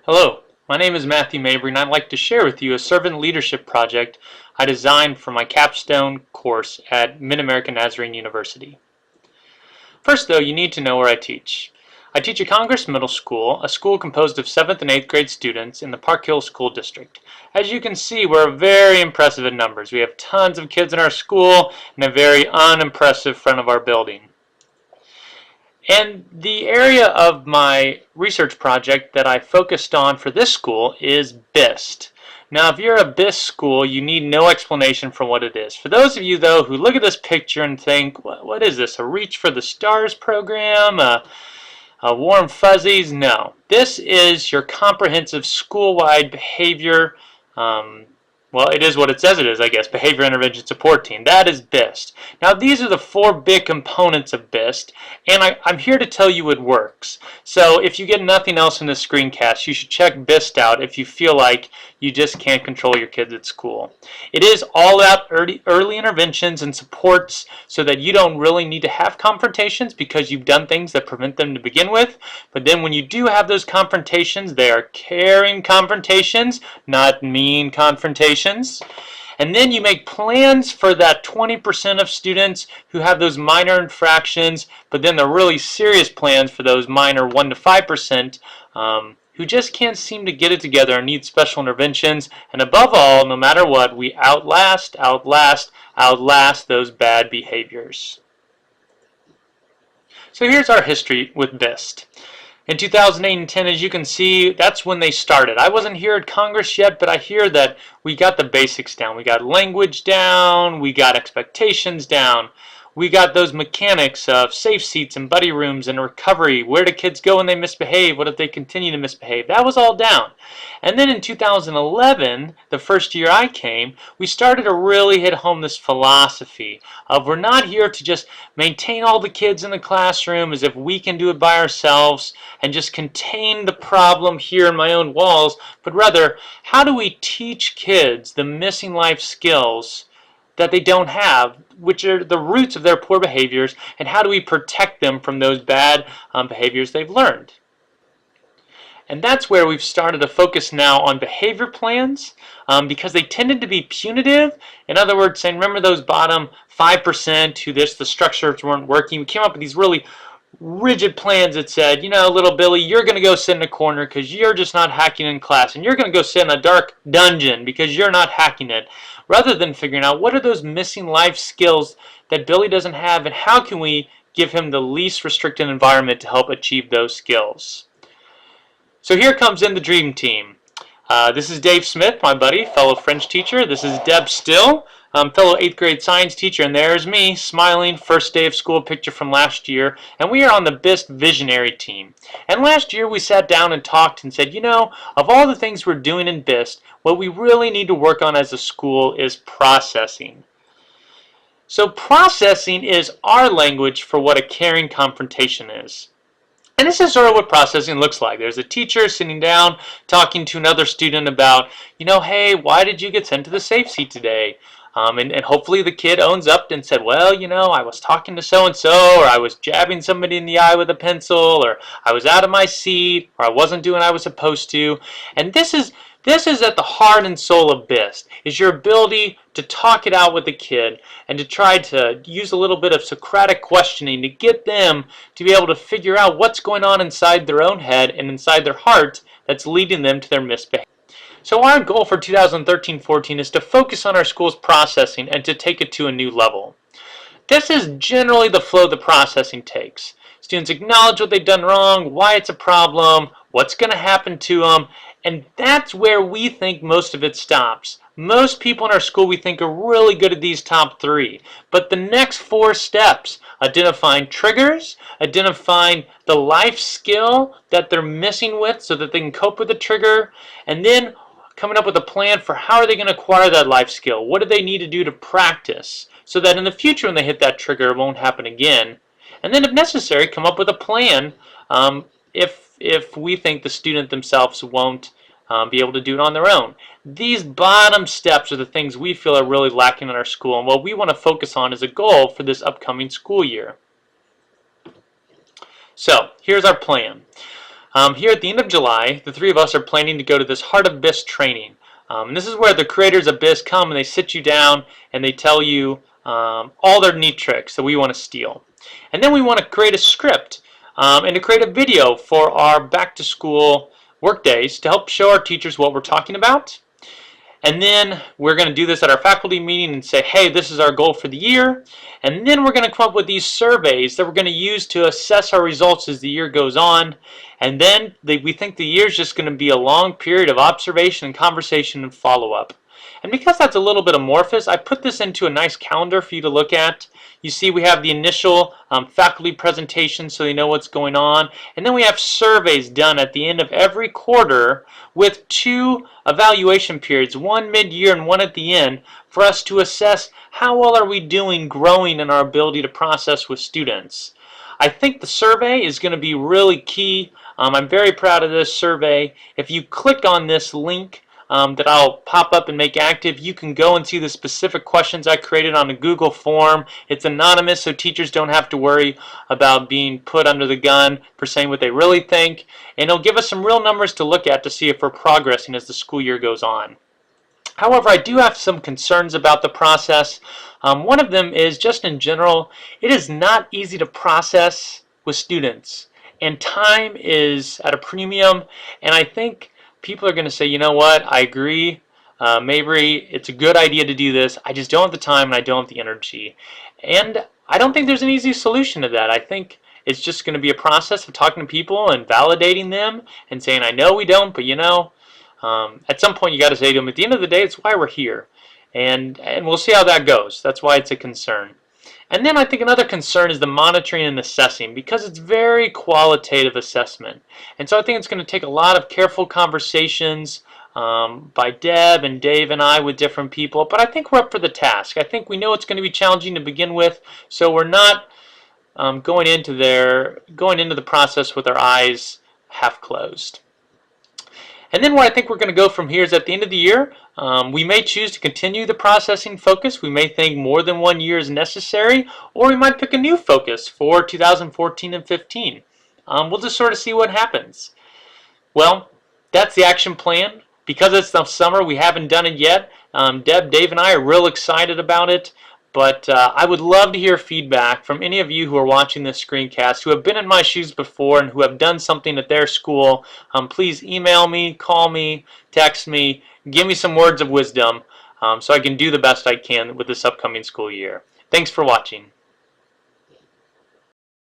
Hello, my name is Matthew Mabry and I'd like to share with you a servant leadership project I designed for my capstone course at Mid-American Nazarene University. First though, you need to know where I teach. I teach at Congress Middle School, a school composed of 7th and 8th grade students in the Park Hill School District. As you can see, we're very impressive in numbers. We have tons of kids in our school and a very unimpressive front of our building. And the area of my research project that I focused on for this school is BIST. Now, if you're a BIST school, you need no explanation for what it is. For those of you, though, who look at this picture and think, what is this, a Reach for the Stars program, a Warm Fuzzies? No. This is your comprehensive school-wide behavior well, it is what it says it is, I guess, Behavior Intervention Support Team. That is BIST. Now, these are the 4 big components of BIST, and I'm here to tell you it works. So if you get nothing else in this screencast, you should check BIST out if you feel like you just can't control your kids at school. It is all out early interventions and supports so that you don't really need to have confrontations because you've done things that prevent them to begin with. But then when you do have those confrontations, they are caring confrontations, not mean confrontations. And then you make plans for that 20% of students who have those minor infractions, but then the really serious plans for those minor 1 to 5% who just can't seem to get it together and need special interventions. And above all, no matter what, we outlast those bad behaviors. So here's our history with BIST. In 2008 and 10, as you can see, that's when they started. I wasn't here at Congress yet, but I hear that we got the basics down. We got language down, we got expectations down, we got those mechanics of safe seats and buddy rooms and recovery. Where do kids go when they misbehave? What if they continue to misbehave? That was all down. And then in 2011, the first year I came, we started to really hit home this philosophy of we're not here to just maintain all the kids in the classroom as if we can do it by ourselves and just contain the problem here in my own walls, but rather, how do we teach kids the missing life skills that they don't have, which are the roots of their poor behaviors, and how do we protect them from those bad behaviors they've learned? And that's where we've started to focus now on behavior plans because they tended to be punitive. In other words, saying, remember those bottom 5% who the structures weren't working? We came up with these really rigid plans that said, you know, little Billy, you're going to go sit in a corner because you're just not hacking in class, and you're going to go sit in a dark dungeon because you're not hacking it, rather than figuring out what are those missing life skills that Billy doesn't have and how can we give him the least restricted environment to help achieve those skills. So here comes in the dream team. This is Dave Smith, my buddy, fellow French teacher. This is Deb Still, fellow 8th grade science teacher, and there's me, smiling, first day of school picture from last year, and we are on the BIST visionary team. And last year we sat down and talked and said, you know, of all the things we're doing in BIST, what we really need to work on as a school is processing. So processing is our language for what a caring confrontation is. And this is sort of what processing looks like. There's a teacher sitting down talking to another student about, you know, hey, why did you get sent to the safe seat today? And hopefully the kid owns up and said, well, you know, I was talking to so-and-so, or I was jabbing somebody in the eye with a pencil, or I was out of my seat, or I wasn't doing what I was supposed to. And this is at the heart and soul of BIST, is your ability to talk it out with the kid and to try to use a little bit of Socratic questioning to get them to be able to figure out what's going on inside their own head and inside their heart that's leading them to their misbehavior. So our goal for 2013-14 is to focus on our school's processing and to take it to a new level. This is generally the flow the processing takes. Students acknowledge what they've done wrong, why it's a problem, what's going to happen to them, and that's where we think most of it stops. Most people in our school we think are really good at these top 3. But the next 4 steps, identifying triggers, identifying the life skill that they're missing with so that they can cope with the trigger, and then coming up with a plan for how are they going to acquire that life skill. What do they need to do to practice so that in the future when they hit that trigger it won't happen again. And then if necessary, come up with a plan if we think the student themselves won't be able to do it on their own. These bottom steps are the things we feel are really lacking in our school, and what we want to focus on as a goal for this upcoming school year. So here's our plan. Here at the end of July, the three of us are planning to go to this Heart of BIS training. And this is where the creators of BIS come and they sit you down and they tell you all their neat tricks that we want to steal. And then we want to create a script and to create a video for our back to school work days to help show our teachers what we're talking about. And then we're going to do this at our faculty meeting and say, hey, this is our goal for the year. And then we're going to come up with these surveys that we're going to use to assess our results as the year goes on. And then we think the year is just going to be a long period of observation and conversation and follow-up. And because that's a little bit amorphous, I put this into a nice calendar for you to look at. You see we have the initial faculty presentation so they know what's going on. And then we have surveys done at the end of every quarter with 2 evaluation periods, one mid-year and one at the end, for us to assess how well are we doing growing in our ability to process with students. I think the survey is going to be really key. I'm very proud of this survey. If you click on this link, that I'll pop up and make active, you can go and see the specific questions I created on a Google form. It's anonymous, so teachers don't have to worry about being put under the gun for saying what they really think. And it'll give us some real numbers to look at to see if we're progressing as the school year goes on. However, I do have some concerns about the process. One of them is just in general, it is not easy to process with students. And time is at a premium, and I think people are going to say, you know what, I agree, maybe it's a good idea to do this, I just don't have the time and I don't have the energy. And I don't think there's an easy solution to that. I think it's just going to be a process of talking to people and validating them and saying, I know we don't, but you know, at some point you got to say to them, at the end of the day, it's why we're here. And we'll see how that goes. That's why it's a concern. And then I think another concern is the monitoring and assessing, because it's very qualitative assessment. And so I think it's going to take a lot of careful conversations by Deb and Dave and I with different people, but I think we're up for the task. I think we know it's going to be challenging to begin with, so we're not going into the process with our eyes half closed. And then where I think we're going to go from here is at the end of the year, we may choose to continue the processing focus. We may think more than 1 year is necessary, or we might pick a new focus for 2014 and 15. We'll just sort of see what happens. Well, that's the action plan. Because it's the summer, we haven't done it yet. Deb, Dave, and I are real excited about it. But I would love to hear feedback from any of you who are watching this screencast who have been in my shoes before and who have done something at their school. Please email me, call me, text me, give me some words of wisdom so I can do the best I can with this upcoming school year. Thanks for watching.